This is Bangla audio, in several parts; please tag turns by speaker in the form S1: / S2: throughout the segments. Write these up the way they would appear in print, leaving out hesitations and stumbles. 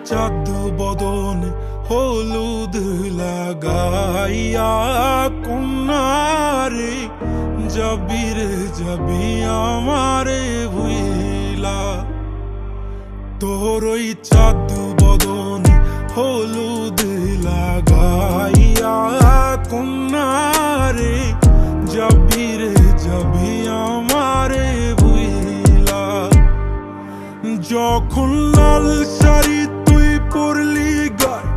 S1: চাঁদ বদনে হলুদ লাগাইয়া কন্যারে যাবি রে যাবি আমারে ভুইলা। তোর ওই চাঁদ বদনে হলুদ লাগাইয়া কন্যারে যাবি রে যাবি আমারে ভুইলা। যখন লাল শাড়ি তুই পরলি গায়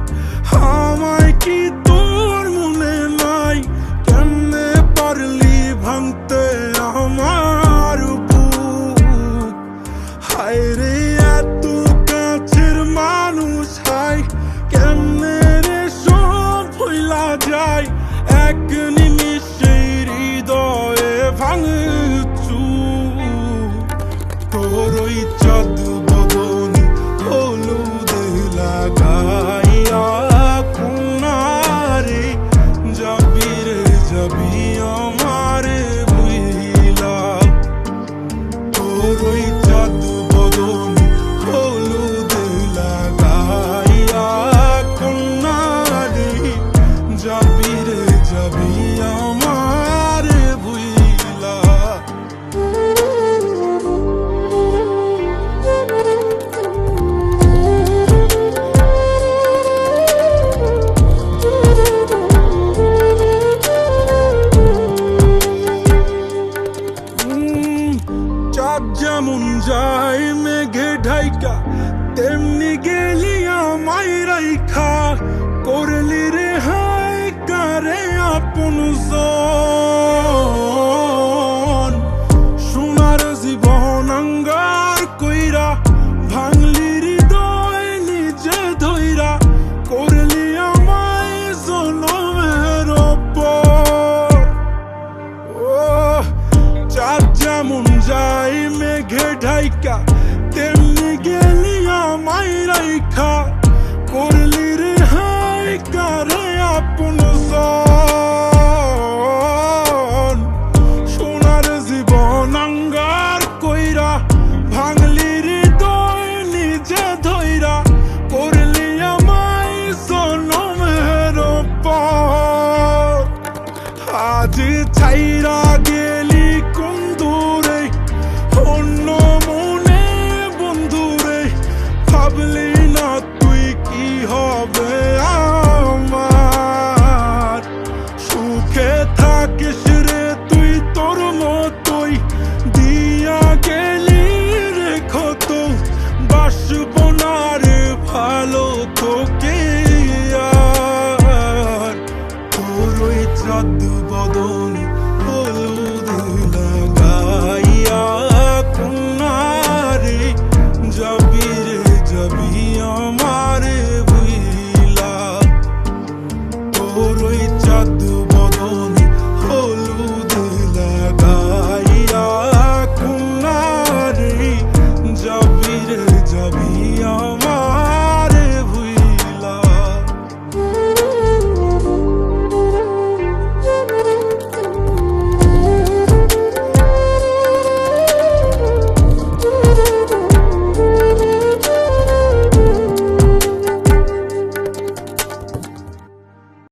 S1: আমায় কি তোর মনে নাই? কেমনে পারলি ভাঙতে আমার বুক? হায় রে এত কাছের মানুষ হায় কেমনে রে সব ভুইলা যায়? এক নিমিষে হৃদয়ে ভাঙচু। তোর ওই চাঁদ বদনে হলুদ লাগাইয়া কন্যারে যাবি রে যাবি আমারে ভুইলা। তোর ওই চাঁদ বদনে হলুদ লাগাইয়া কন্যারে যাবি রে যাবি আমারে ভুইলা। চাঁদ যেমন যায় মেঘে ঢাইকা তেমনি গেলি আমায় রাইখা। করলি রে হায় কারে আপন জন। সোনার জীবন আঙ্গার কইরা ভাঙলি হৃদয় নিজে ধইরা। করলি আমায় জনমের পর। চাঁদ যেমন যায় মেঘে ঢাইকা তেমনি গেলি আমায় রাইখা। করলি রে হায় কারে আপন জন। সোনার জীবন আঙ্গার কইরা ভাঙলি হৃদয় নিজে ধইরা। করলি আমায় জনমের পর। আজ ছাইরা গেলি কোন দূরে অন্য মনে বন্ধুরে। ভাবলি না তুই কি হবে আমার? সুখে থাকিস রে তুই তোর মতোই দিয়া গেলি রেখো তো। বাসব না রে ভালো তোকে আর। তোর ওই চাঁদ বদনে হলুদ লাগাইয়া কন্যারে যাবি রে যাবি আমার